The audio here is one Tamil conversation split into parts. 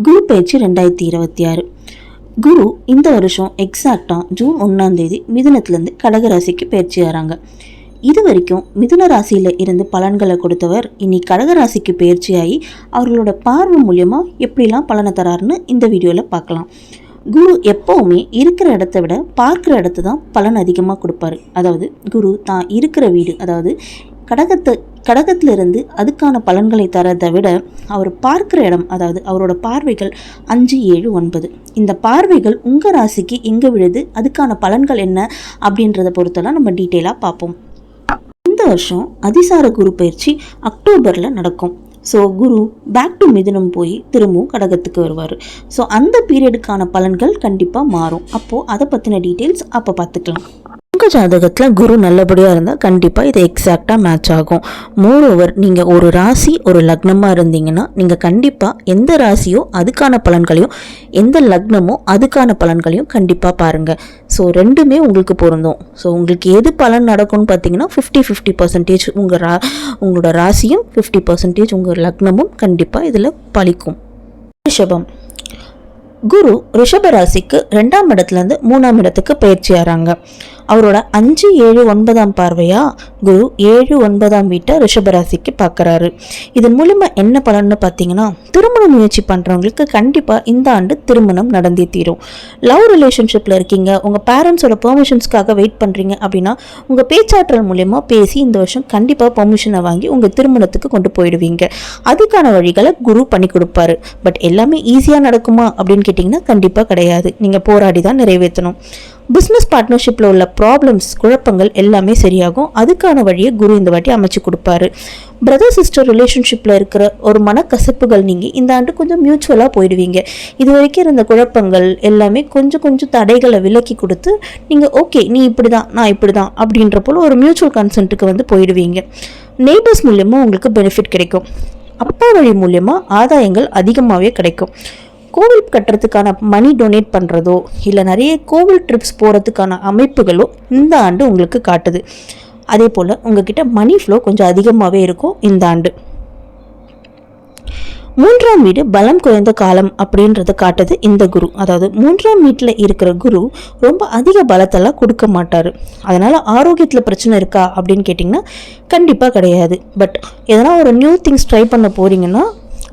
குரு பயிற்சி 2026. குரு இந்த வருஷம் எக்ஸாக்டாக ஜூன் 1 மிதுனத்துலேருந்து கடகராசிக்கு பயிற்சி ஆகிறாங்க. இது வரைக்கும் மிதுன ராசியில் இருந்து பலன்களை கொடுத்தவர் இனி கடகராசிக்கு பயிற்சியாகி அவர்களோட பார்வை மூலியமாக எப்படிலாம் பலனை தராருன்னு இந்த வீடியோவில் பார்க்கலாம். குரு எப்போவுமே இருக்கிற இடத்த விட பார்க்குற இடத்த தான் பலன் அதிகமாக கொடுப்பாரு. அதாவது குரு தான் இருக்கிற வீடு, அதாவது கடகத்திலிருந்து அதுக்கான பலன்களை தரதை விட அவர் பார்க்குற இடம், அதாவது அவரோட பார்வைகள் 5, 7, 9 இந்த பார்வைகள் உங்கள் ராசிக்கு எங்கே விழுது, அதுக்கான பலன்கள் என்ன அப்படின்றத பொறுத்தெல்லாம் நம்ம டீட்டெயிலாக பார்ப்போம். இந்த வருஷம் அதிசார குரு பயிற்சி அக்டோபரில் நடக்கும். ஸோ குரு பேக் டு மிதுனம் போய் திரும்பவும் கடகத்துக்கு வருவார். ஸோ அந்த பீரியடுக்கான பலன்கள் கண்டிப்பாக மாறும். அப்போது அதை பற்றின டீட்டெயில்ஸ் அப்போ பார்த்துக்கலாம். உங்கள் ஜாதகத்தில் குரு நல்லபடியாக இருந்தால் கண்டிப்பாக இது எக்ஸாக்டாக மேட்ச் ஆகும். மோரோவர் நீங்கள் ஒரு ராசி ஒரு லக்னமாக இருந்தீங்கன்னா நீங்கள் கண்டிப்பாக எந்த ராசியோ அதுக்கான பலன்களையும் எந்த லக்னமோ அதுக்கான பலன்களையும் கண்டிப்பாக பாருங்கள். ஸோ ரெண்டுமே உங்களுக்கு பொருந்தும். ஸோ உங்களுக்கு எது பலன் நடக்கும்னு பார்த்தீங்கன்னா 50-50% உங்களோட ராசியும் 50% உங்கள் லக்னமும் கண்டிப்பாக இதில் பலிக்கும். ரிஷபம். குரு ரிஷப ராசிக்கு 2ஆம் இடத்துலேருந்து 3ஆம் இடத்துக்கு பயிற்சி ஆகிறாங்க. அவரோட 5, 7, 9ஆம் பார்வையா குரு 7, 9ஆம் வீட்டை ரிஷபராசிக்கு பார்க்குறாரு. இதன் மூலமாக என்ன பலன்னு பார்த்தீங்கன்னா, திருமண முயற்சி பண்ணுறவங்களுக்கு கண்டிப்பாக இந்த ஆண்டு திருமணம் நடந்தே தீரும். லவ் ரிலேஷன்ஷிப்பில் இருக்கீங்க, உங்கள் பேரண்ட்ஸோட பெர்மிஷன்ஸ்க்காக வெயிட் பண்ணுறீங்க அப்படின்னா உங்கள் பேச்சாற்றல் மூலயமா பேசி இந்த வருஷம் கண்டிப்பாக பெர்மிஷனை வாங்கி உங்கள் திருமணத்துக்கு கொண்டு போயிடுவீங்க. அதுக்கான வழிகளை குரு பண்ணி கொடுப்பாரு. பட் எல்லாமே ஈஸியாக நடக்குமா அப்படின்னு கேட்டிங்கன்னா கண்டிப்பாக கிடையாது. நீங்கள் போராடி தான் நிறைவேற்றணும். பிஸ்னஸ் பார்ட்னர்ஷிப்பில் உள்ள ப்ராப்ளம்ஸ், குழப்பங்கள் எல்லாமே சரியாகும். அதுக்கான வழியை குரு இந்த வாட்டி அமைச்சு கொடுப்பாரு. பிரதர் சிஸ்டர் ரிலேஷன்ஷிப்பில் இருக்கிற ஒரு மனக்கசப்புகள் நீங்கள் இந்த ஆண்டு கொஞ்சம் மியூச்சுவலாக போயிடுவீங்க. இது வரைக்கும் இருந்த குழப்பங்கள் எல்லாமே கொஞ்சம் தடைகளை விலக்கி கொடுத்து நீங்கள் ஓகே நீ இப்படி தான் நான் இப்படி தான் அப்படின்ற போல் ஒரு மியூச்சுவல் கன்சென்ட்டுக்கு போயிடுவீங்க. நெய்பர்ஸ் மூலியமாக உங்களுக்கு பெனிஃபிட் கிடைக்கும். அப்பா வழி மூலியமாக ஆதாயங்கள் அதிகமாகவே கிடைக்கும். கோவில் கட்டுறதுக்கான மணி டொனேட் பண்ணுறதோ இல்லை நிறைய கோவில் ட்ரிப்ஸ் போகிறதுக்கான அமைப்புகளோ இந்த ஆண்டு உங்களுக்கு காட்டுது. அதே போல் உங்ககிட்ட மணி ஃப்ளோ கொஞ்சம் அதிகமாகவே இருக்கும் இந்த ஆண்டு. 3ஆம் வீடு பலம் குறைந்த காலம் அப்படின்றத காட்டுது இந்த குரு. அதாவது 3ஆம் வீட்டில் இருக்கிற குரு ரொம்ப அதிக பலத்தெல்லாம் கொடுக்க மாட்டார். அதனால் ஆரோக்கியத்தில் பிரச்சனை இருக்கா அப்படின்னு கேட்டிங்கன்னா கண்டிப்பாக கிடையாது. பட் எதனா ஒரு நியூ திங்ஸ் ட்ரை பண்ண போகிறீங்கன்னா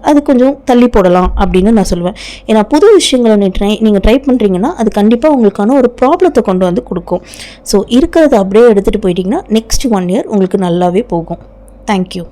அது கொஞ்சம் தள்ளி போடலாம் அப்படின்னு நான் சொல்லுவேன். ஏன்னா புது விஷயங்களை நீங்கள் ட்ரை பண்ணுறீங்கன்னா அது கண்டிப்பாக உங்களுக்கான ஒரு ப்ராப்ளத்தை கொண்டு வந்து கொடுக்கும். ஸோ இருக்கிறத அப்படியே எடுத்துகிட்டு போயிட்டீங்கன்னா நெக்ஸ்ட் 1 இயர் உங்களுக்கு நல்லாவே போகும். தேங்க்யூ.